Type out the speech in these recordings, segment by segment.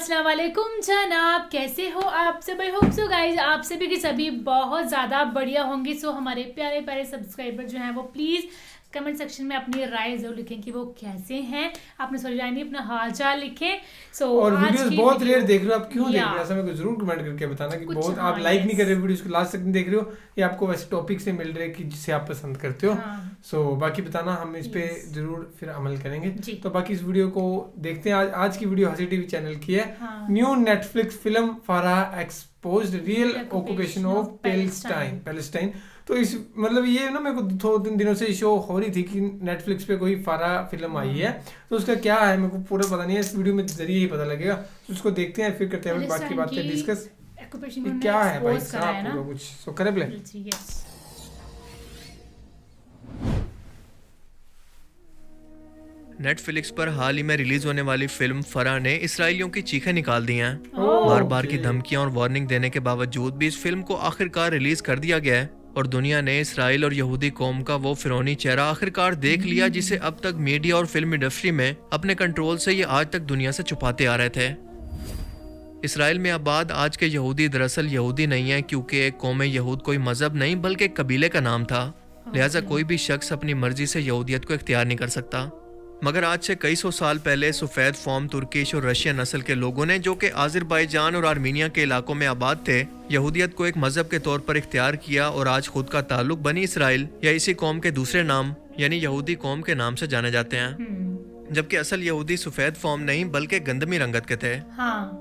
अस्सलाम वालेकुम जनाब, कैसे हो आप सब? आई होप सो गाइज आप सभी के सभी बहुत ज़्यादा बढ़िया होंगे। सो हमारे प्यारे प्यारे सब्सक्राइबर जो हैं वो प्लीज़ कमेंट सेक्शन में अपनी राय जरूर लिखें कि वो कैसे हैं। आपने सॉरी राय नहीं, अपना हाल चाल लिखें। सो और वीडियोस बहुत रेयर देख रहे हो आप, क्यों देख रहे हो? या ऐसा मेरे को जरूर कमेंट करके बताना कि कुछ बहुत हाँ आप लाइक नहीं यस कर रहे हो, वीडियोस को लास्ट तक नहीं देख रहे हो, या आपको वैसे टॉपिक से मिल रहे हैं कि जिसे आप पसंद करते हो। हाँ सो बाकी बताना, हम इस पे यस जरूर फिर अमल करेंगे। जी तो बाकी इस वीडियो को देखते हैं। आज की वीडियो हसी टीवी चैनल की है। हाँ। New Netflix film Farah exposed real occupation of Palestine. Palestine. तो इस मतलब ये ना मेरे को 2-3 दिनों से शो हो रही थी कि नेटफ्लिक्स पे कोई फराह फिल्म आई है, तो उसका क्या है मेरे को पूरा पता नहीं है। इस वीडियो में जरिए ही पता लगेगा, तो उसको देखते हैं फिर करते हैं बाकी बातें डिस्कस। ऑक्यूपेशन ये को क्या है भाई एक्सपोज करा है साहब, ना। पूरा कुछ सो करे प्ले। जी यस। नेटफ्लिक्स पर हाल ही में रिलीज होने वाली फिल्म फराह ने इसराइलियों की चीखें निकाल दी हैं। ओह बार बार की ओके। धमकियां और वार्निंग देने के बावजूद भी इस फिल्म को आखिरकार रिलीज कर दिया गया है और दुनिया ने इसराइल और यहूदी कौम का वो फिरौनी चेहरा आखिरकार देख लिया जिसे अब तक मीडिया और फिल्म इंडस्ट्री में अपने कंट्रोल से ये आज तक दुनिया से छुपाते आ रहे थे। इसराइल में आबाद आज के यहूदी दरअसल यहूदी नहीं है, क्योंकि एक कौम यहूद कोई मजहब नहीं बल्कि एक कबीले का नाम था। लिहाजा कोई भी शख्स अपनी मर्जी से यहूदियत को इख्तियार नहीं कर सकता। मगर आज से कई सौ साल पहले सफ़ेद फॉर्म तुर्किश और रशियन नस्ल के लोगों ने, जो कि आज़रबाईजान और आर्मीनिया के इलाकों में आबाद थे, यहूदियत को एक मजहब के तौर पर इख्तियार किया और आज खुद का ताल्लुक बनी इसराइल या इसी कौम के दूसरे नाम यानी यहूदी कौम के नाम से जाने जाते हैं। जबकि असल यहूदी सफ़ेद फॉर्म नहीं बल्कि गंदमी रंगत के थे। हाँ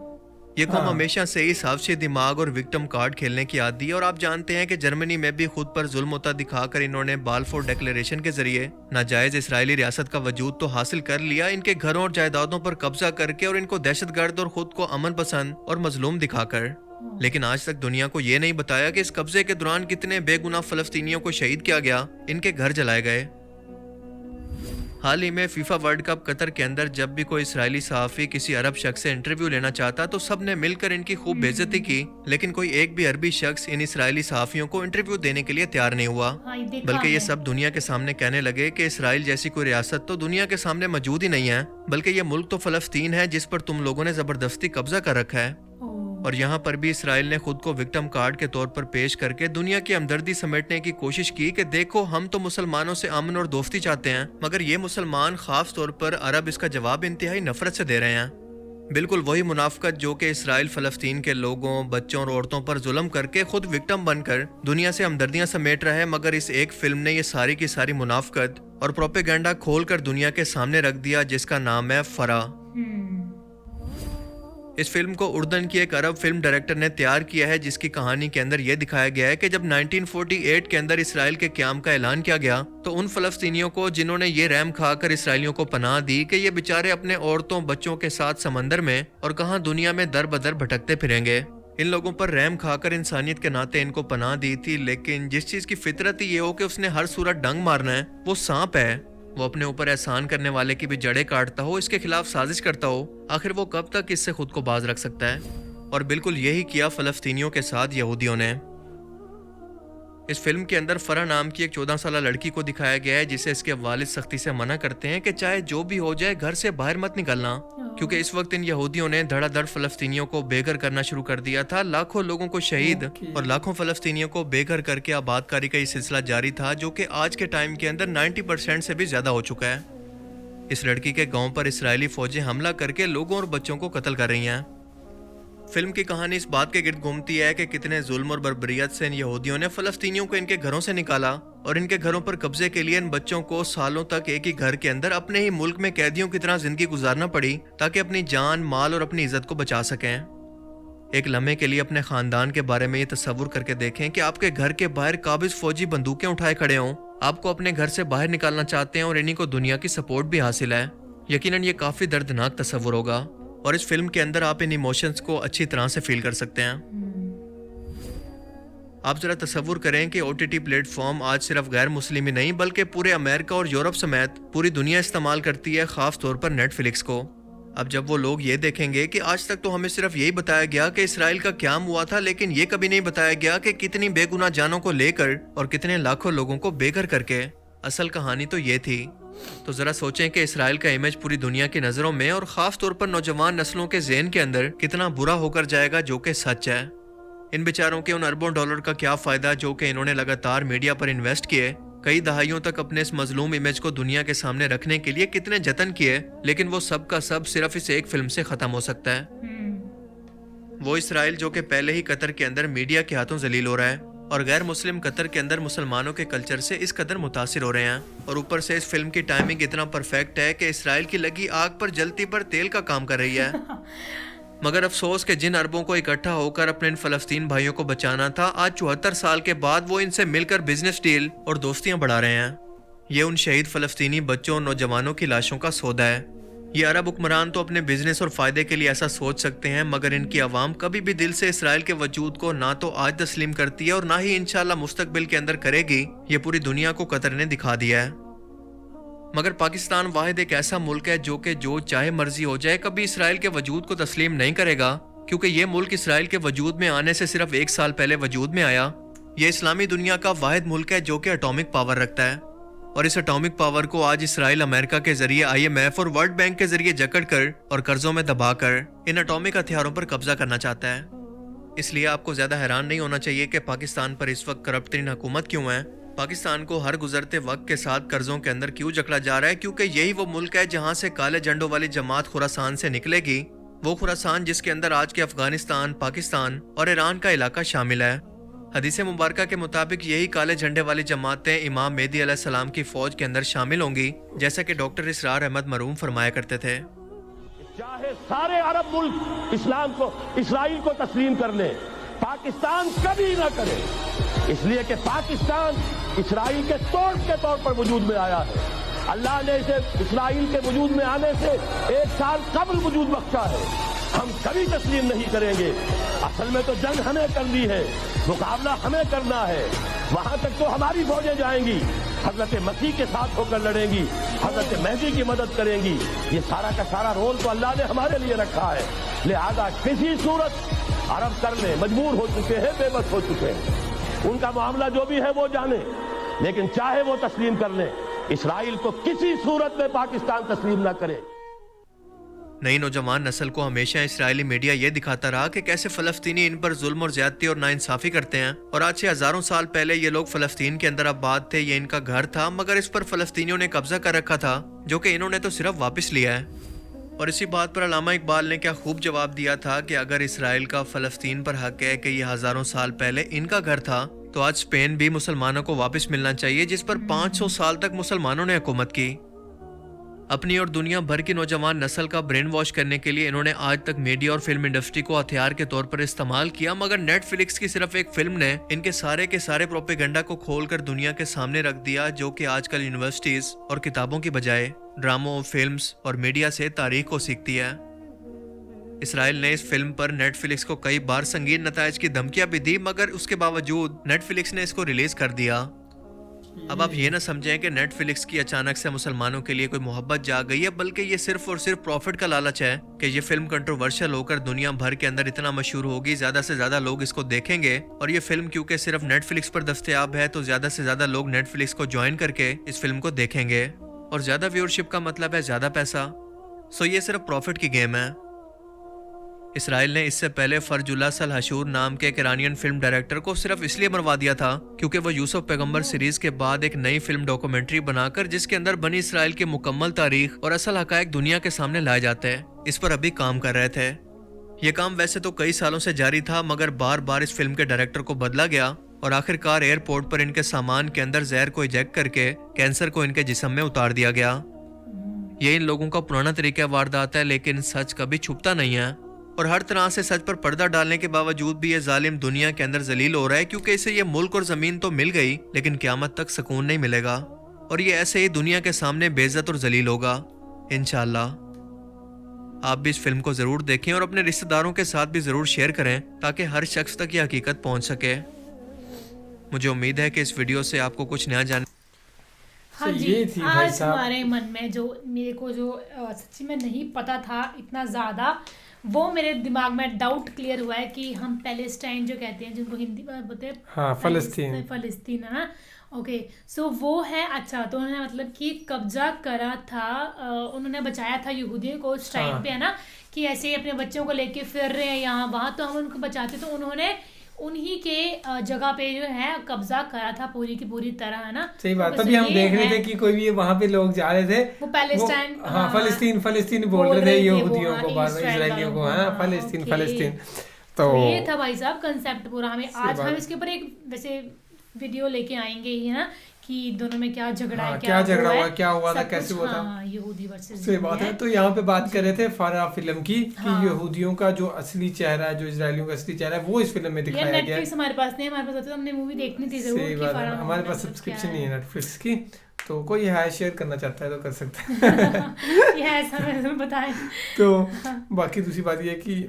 ये कौम हाँ। हमेशा से ही साफशी दिमाग और विक्टिम कार्ड खेलने की आदी है और आप जानते हैं कि जर्मनी में भी खुद पर जुल्म होता दिखाकर इन्होंने बालफोर डिक्लेरेशन के जरिए नाजायज इसराइली रियासत का वजूद तो हासिल कर लिया, इनके घरों और जायदादों पर कब्जा करके और इनको दहशतगर्द और खुद को अमन पसंद और मजलूम दिखाकर। लेकिन आज तक दुनिया को ये नहीं बताया कि इस कब्जे के दौरान कितने बेगुनाह फलस्तीनियों को शहीद किया गया, इनके घर जलाए गए। हाल ही में फीफा वर्ल्ड कप कतर के अंदर जब भी कोई इसराइली सहाफ़ी किसी अरब शख्स से इंटरव्यू लेना चाहता तो सब ने मिलकर इनकी खूब बेइज्जती की, लेकिन कोई एक भी अरबी शख्स इन इसराइली सहाफ़ियों को इंटरव्यू देने के लिए तैयार नहीं हुआ। हाँ ये देखा बल्कि ये है। सब दुनिया के सामने कहने लगे कि इसराइल जैसी कोई रियासत तो दुनिया के सामने मौजूद ही नहीं है, बल्कि ये मुल्क तो फ़लस्तीन है जिस पर तुम लोगों ने ज़बरदस्ती कब्जा कर रखा है। ओह, और यहाँ पर भी इसराइल ने खुद को विक्टिम कार्ड के तौर पर पेश करके दुनिया की हमदर्दी समेटने की कोशिश की कि देखो हम तो मुसलमानों से अमन और दोस्ती चाहते हैं, मगर ये मुसलमान खास तौर पर अरब इसका जवाब इंतहाई नफरत से दे रहे हैं। बिल्कुल वही मुनाफकत जो कि इसराइल फलस्तीन के लोगों, बच्चों और औरतों पर जुल्म करके खुद विक्टिम बनकर दुनिया से हमदर्दियां समेट रहा है, मगर इस एक फिल्म ने ये सारी की सारी मुनाफकत और प्रोपेगेंडा खोल कर दुनिया के सामने रख दिया, जिसका नाम है फराह। इस फिल्म को उर्दन की एक अरब फिल्म डायरेक्टर ने तैयार किया है, जिसकी कहानी के अंदर यह दिखाया गया है कि जब 1948 के अंदर इसराइल के क़याम का ऐलान किया गया तो उन फलस्तीनियों को जिन्होंने ये रहम खाकर इसराइलियों को पनाह दी कि ये बेचारे अपने औरतों बच्चों के साथ समंदर में और कहां दुनिया में दर बदर भटकते फिरेंगे, इन लोगों पर रहम खाकर इंसानियत के नाते इनको पनाह दी थी। लेकिन जिस चीज की फितरत ही ये हो कि उसने हर सूरत डंग मारना है, वो सांप है, वो अपने ऊपर एहसान करने वाले की भी जड़ें काटता हो, इसके खिलाफ साजिश करता हो, आखिर वो कब तक इससे खुद को बाज रख सकता है? और बिल्कुल यही किया फलस्तीनियों के साथ यहूदियों ने। इस फिल्म के अंदर फराह नाम की एक 14 साल लड़की को दिखाया गया है, जिसे इसके वालिद सख्ती से मना करते हैं कि चाहे जो भी हो जाए घर से बाहर मत निकलना, क्योंकि इस वक्त इन यहूदियों ने धड़ाधड़ फलस्तीनियों को बेघर करना शुरू कर दिया था। लाखों लोगों को शहीद और लाखों फलस्तीनियों को बेघर करके आबादकारी का ये सिलसिला जारी था, जो कि आज के टाइम के अंदर 90% से भी ज्यादा हो चुका है। इस लड़की के गांव पर इसराइली फौजें हमला करके लोगों और बच्चों को कत्ल कर रही हैं। फिल्म की कहानी इस बात के गिर्द घूमती है कि कितने जुल्म और बर्बरियत से इन यहूदियों ने फलस्तीनियों को इनके घरों से निकाला और इनके घरों पर कब्जे के लिए इन बच्चों को सालों तक एक ही घर के अंदर अपने ही मुल्क में कैदियों की तरह जिंदगी गुजारना पड़ी, ताकि अपनी जान, माल और अपनी इज्जत को बचा सकें। एक लम्हे के लिए अपने खानदान के बारे में ये तस्वुर करके देखें कि आपके घर के बाहर काबिज फौजी बंदूकें उठाए खड़े हों, आपको अपने घर से बाहर निकालना चाहते हैं और इन्हीं को दुनिया की सपोर्ट भी हासिल है। यकीनन ये काफी दर्दनाक तस्वुर होगा और इस फिल्म के अंदर आप इन इमोशंस को अच्छी तरह से फील कर सकते हैं। आप जरा तस्वुर करें कि OTT प्लेटफॉर्म आज सिर्फ गैर मुस्लिम ही नहीं बल्कि पूरे अमेरिका और यूरोप समेत पूरी दुनिया इस्तेमाल करती है, खास तौर पर नेटफ्लिक्स को। अब जब वो लोग ये देखेंगे कि आज तक तो हमें सिर्फ यही बताया गया कि इसराइल का क़याम हुआ था, लेकिन ये कभी नहीं बताया गया कि कितनी बेगुनाह जानों को लेकर और कितने लाखों लोगों को बेघर करके اصل کہانی تو یہ تھی. تو ذرا سوچیں کہ اسرائیل کا امیج پوری دنیا کی نظروں میں اور خاص طور پر نوجوان نسلوں کے ذہن کے اندر کتنا برا ہو کر جائے گا، جو کہ سچ ہے. ان بیچاروں کے ان اربوں ڈالر کا کیا فائدہ جو کہ انہوں نے لگاتار میڈیا پر انویسٹ کیے، کئی دہائیوں تک اپنے اس مظلوم امیج کو دنیا کے سامنے رکھنے کے لیے کتنے جتن کیے، لیکن وہ سب کا سب صرف اس ایک فلم سے ختم ہو سکتا ہے. وہ اسرائیل جو کہ پہلے ہی قطر کے اندر میڈیا کے ہاتھوں ذلیل ہو رہا ہے اور غیر مسلم قطر کے اندر مسلمانوں کے کلچر سے اس قدر متاثر ہو رہے ہیں، اور اوپر سے اس فلم کی ٹائمنگ اتنا پرفیکٹ ہے کہ اسرائیل کی لگی آگ پر جلتی پر تیل کا کام کر رہی ہے. مگر افسوس کہ جن عربوں کو اکٹھا ہو کر اپنے ان فلسطین بھائیوں کو بچانا تھا، آج 74 سال کے بعد وہ ان سے مل کر بزنس ڈیل اور دوستیاں بڑھا رہے ہیں. یہ ان شہید فلسطینی بچوں اور نوجوانوں کی لاشوں کا سودا ہے. یہ عرب حکمران تو اپنے بزنس اور فائدے کے لیے ایسا سوچ سکتے ہیں، مگر ان کی عوام کبھی بھی دل سے اسرائیل کے وجود کو نہ تو آج تسلیم کرتی ہے اور نہ ہی انشاءاللہ مستقبل کے اندر کرے گی. یہ پوری دنیا کو قطر نے دکھا دیا ہے. مگر پاکستان واحد ایک ایسا ملک ہے جو کہ جو چاہے مرضی ہو جائے کبھی اسرائیل کے وجود کو تسلیم نہیں کرے گا، کیونکہ یہ ملک اسرائیل کے وجود میں آنے سے صرف 1 سال پہلے وجود میں آیا. یہ اسلامی دنیا کا واحد ملک ہے جو کہ اٹامک پاور رکھتا ہے، اور اس اٹامک پاور کو آج اسرائیل امریکہ کے ذریعے IMF اور ورلڈ بینک کے ذریعے جکڑ کر اور قرضوں میں دبا کر ان اٹامک ہتھیاروں پر قبضہ کرنا چاہتا ہے. اس لیے آپ کو زیادہ حیران نہیں ہونا چاہیے کہ پاکستان پر اس وقت کرپٹ ترین حکومت کیوں ہے. پاکستان کو ہر گزرتے وقت کے ساتھ قرضوں کے اندر کیوں جکڑا جا رہا ہے، کیونکہ یہی وہ ملک ہے جہاں سے کالے جھنڈوں والی جماعت خراسان سے نکلے گی. وہ خراسان جس کے اندر آج کے افغانستان، پاکستان اور ایران کا علاقہ شامل ہے. حدیث مبارکہ کے مطابق یہی کالے جھنڈے والی جماعتیں امام مہدی علیہ السلام کی فوج کے اندر شامل ہوں گی، جیسا کہ ڈاکٹر اسرار احمد مرحوم فرمایا کرتے تھے. چاہے سارے عرب ملک اسرائیل کو تسلیم کر لیں، پاکستان کبھی نہ کرے، اس لیے کہ پاکستان اسرائیل کے توڑ کے طور پر وجود میں آیا ہے. اللہ نے اسے اسرائیل کے وجود میں آنے سے 1 سال قبل وجود بخشا ہے. ہم کبھی تسلیم نہیں کریں گے. اصل میں تو جنگ ہمیں کرنی ہے، مقابلہ ہمیں کرنا ہے. وہاں تک تو ہماری فوجیں جائیں گی، حضرت مسیح کے ساتھ ہو کر لڑیں گی، حضرت مہدی کی مدد کریں گی. یہ سارا کا سارا رول تو اللہ نے ہمارے لیے رکھا ہے. لہذا کسی صورت عرب کرنے مجبور ہو چکے ہیں، بے بس ہو چکے ہیں. ان کا معاملہ جو بھی ہے وہ جانے، لیکن چاہے وہ تسلیم کر لیں، اسرائیل کو کسی صورت میں پاکستان تسلیم نہ کرے. نئی نوجوان نسل کو ہمیشہ اسرائیلی میڈیا یہ دکھاتا رہا کہ کیسے فلسطینی ان پر ظلم اور زیادتی اور ناانصافی کرتے ہیں، اور آج سے ہزاروں سال پہلے یہ لوگ فلسطین کے اندر آباد تھے، یہ ان کا گھر تھا، مگر اس پر فلسطینیوں نے قبضہ کر رکھا تھا، جو کہ انہوں نے تو صرف واپس لیا ہے. اور اسی بات پر علامہ اقبال نے کیا خوب جواب دیا تھا کہ اگر اسرائیل کا فلسطین پر حق ہے کہ یہ ہزاروں سال پہلے ان کا گھر تھا، تو آج اسپین بھی مسلمانوں کو واپس ملنا چاہیے جس پر 500 سال تک مسلمانوں نے حکومت کی. اپنی اور دنیا بھر کی نوجوان نسل کا برین واش کرنے کے لیے انہوں نے آج تک میڈیا اور فلم انڈسٹری کو ہتھیار کے طور پر استعمال کیا، مگر نیٹ فلکس کی صرف ایک فلم نے ان کے سارے پروپیگنڈا کو کھول کر دنیا کے سامنے رکھ دیا، جو کہ آج کل یونیورسٹیز اور کتابوں کی بجائے ڈراموں، فلمز اور میڈیا سے تاریخ کو سیکھتی ہے. اسرائیل نے اس فلم پر نیٹ فلکس کو کئی بار سنگین نتائج کی دھمکیاں بھی دی، مگر اس کے باوجود نیٹ فلکس نے اس کو ریلیز کر دیا. اب آپ یہ نہ سمجھیں کہ نیٹ فلکس کی اچانک سے مسلمانوں کے لیے کوئی محبت جا گئی ہے، بلکہ یہ صرف اور صرف پروفٹ کا لالچ ہے کہ یہ فلم کنٹروورشل ہو کر دنیا بھر کے اندر اتنا مشہور ہوگی، زیادہ سے زیادہ لوگ اس کو دیکھیں گے، اور یہ فلم کیونکہ صرف نیٹ فلکس پر دستیاب ہے تو زیادہ سے زیادہ لوگ نیٹ فلکس کو جوائن کر کے اس فلم کو دیکھیں گے، اور زیادہ ویورشپ کا مطلب ہے زیادہ پیسہ. سو یہ صرف پروفٹ کی گیم ہے. اسرائیل نے اس سے پہلے فرج اللہ سلحشور نام کے ایک ایرانین فلم ڈائریکٹر کو صرف اس لیے مروا دیا تھا کیونکہ وہ یوسف پیغمبر سیریز کے بعد ایک نئی فلم ڈاکومنٹری بنا کر جس کے اندر بنی اسرائیل کی مکمل تاریخ اور اصل حقائق دنیا کے سامنے لائے جاتے ہیں، اس پر ابھی کام کر رہے تھے. یہ کام ویسے تو کئی سالوں سے جاری تھا، مگر بار بار اس فلم کے ڈائریکٹر کو بدلا گیا اور آخر کار ایئرپورٹ پر ان کے سامان کے اندر زہر کو ایجیکٹ کر کے کینسر کو ان کے جسم میں اتار دیا گیا. یہ ان لوگوں کا پرانا طریقہ واردات ہے، لیکن سچ کبھی چھپتا نہیں ہے، اور ہر طرح سے سچ پر پردہ ڈالنے کے باوجود بھی یہ ظالم دنیا کے اندر ذلیل ہو رہا ہے، کیونکہ اسے یہ ملک اور زمین تو مل گئی لیکن قیامت تک سکون نہیں ملے گا، اور یہ ایسے ہی دنیا کے سامنے بے عزت اور ذلیل ہوگا انشاءاللہ. آپ بھی اس فلم کو ضرور دیکھیں اور اپنے رشتہ داروں کے ساتھ بھی ضرور شیئر کریں تاکہ ہر شخص تک یہ حقیقت پہنچ سکے. مجھے امید ہے کہ اس ویڈیو سے آپ کو کچھ نیا جاننے. ہاں جی، آج ہمارے من میں جو میرے کو جو سچی میں نہیں پتا تھا اتنا زیادہ، वो मेरे दिमाग में डाउट क्लियर हुआ है कि हम पैलेस्टाइन जो कहते हैं, जिनको हिंदी में बोलते हैं हाँ, फलस्तीन है ना, ओके सो वो है। अच्छा, तो उन्होंने मतलब कि कब्जा करा था, उन्होंने बचाया था यहूदियों को उस टाइम पे, है ना, कि ऐसे ही अपने बच्चों को लेके फिर रहे हैं यहाँ वहाँ, तो हम उनको बचाते, तो उन्होंने उन्हीं के जगह पे जो है कब्जा करा था पूरी की पूरी तरह, है ना। सही बात। तभी हम देख रहे थे कि कोई भी वहाँ पे लोग जा रहे थे, वो पैलेस्टाइन, हाँ फलस्तीन बोल रहे थे यहूदियों को, बार बार इजरायलियों को, है फलस्तीन। तो ये था भाई साहब कंसेप्ट पूरा। हमें आज हम इसके ऊपर एक वैसे वीडियो लेके आएंगे ही, है ना, कि दोनों में क्या झगड़ा है, क्या झगड़ा हुआ, क्या हुआ था, कैसे हुआ था, यहूदी वर्सेस। सही बात है। तो यहाँ पे बात कर रहे थे फारा फिल्म की, कि यहूदियों का जो असली चेहरा है, जो इजरायलियों का असली चेहरा है, वो इस फिल्म में दिखाया गया है। नेटफ्लिक्स हमारे पास नहीं, हमारे पास होता तो हमने मूवी देखनी थी जरूर। सही बात है, हमारे पास सब्सक्रिप्शन नहीं है नेटफ्लिक्स की, तो कोई है शेयर करना चाहता है तो कर सकता है। ये ऐसा मैं बताएं। तो बाकी दूसरी बात ये कि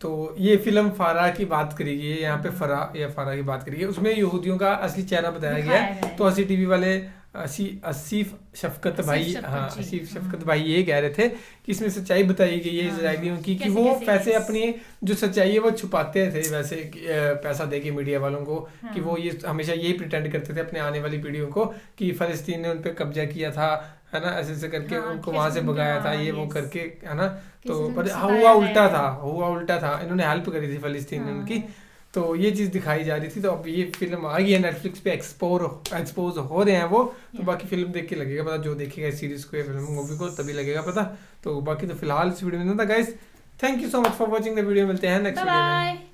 तो ये फिल्म फारा की बात करी गई है यहाँ पे, फारा की बात करी है, उसमें यहूदियों का असली चेहरा बताया गया है। तो असी टीवी वाले आसिफ शफकत भाई ये कह रहे थे कि इसमें सच्चाई बताई गई है इजरायलियों की, कि वो वैसे अपनी जो सच्चाई है वो छुपाते थे, वैसे पैसा दे के मीडिया वालों को, कि वो ये हमेशा यही प्रिटेंड करते थे अपने आने वाली पीढ़ियों को कि फलस्तीन ने उन पर कब्जा किया था, है ना, ऐसे करके उनको वहां से भगाया था, ये वो करके, है ना। तो पर हुआ उल्टा था, इन्होंने हेल्प करी थी फलस्तीन ने उनकी। तो ये चीज़ दिखाई जा रही थी। तो अब ये फिल्म आ गई है नेटफ्लिक्स पे, एक्सपोज हो रहे हैं वो, तो बाकी फिल्म देख के लगेगा पता, जो देखेगा इस सीरीज को या फिल्म मूवी को तभी लगेगा पता। तो बाकी तो फिलहाल इस वीडियो में था guys, thank you so much for watching the video, मिलते हैं नेक्स्ट वीडियो में।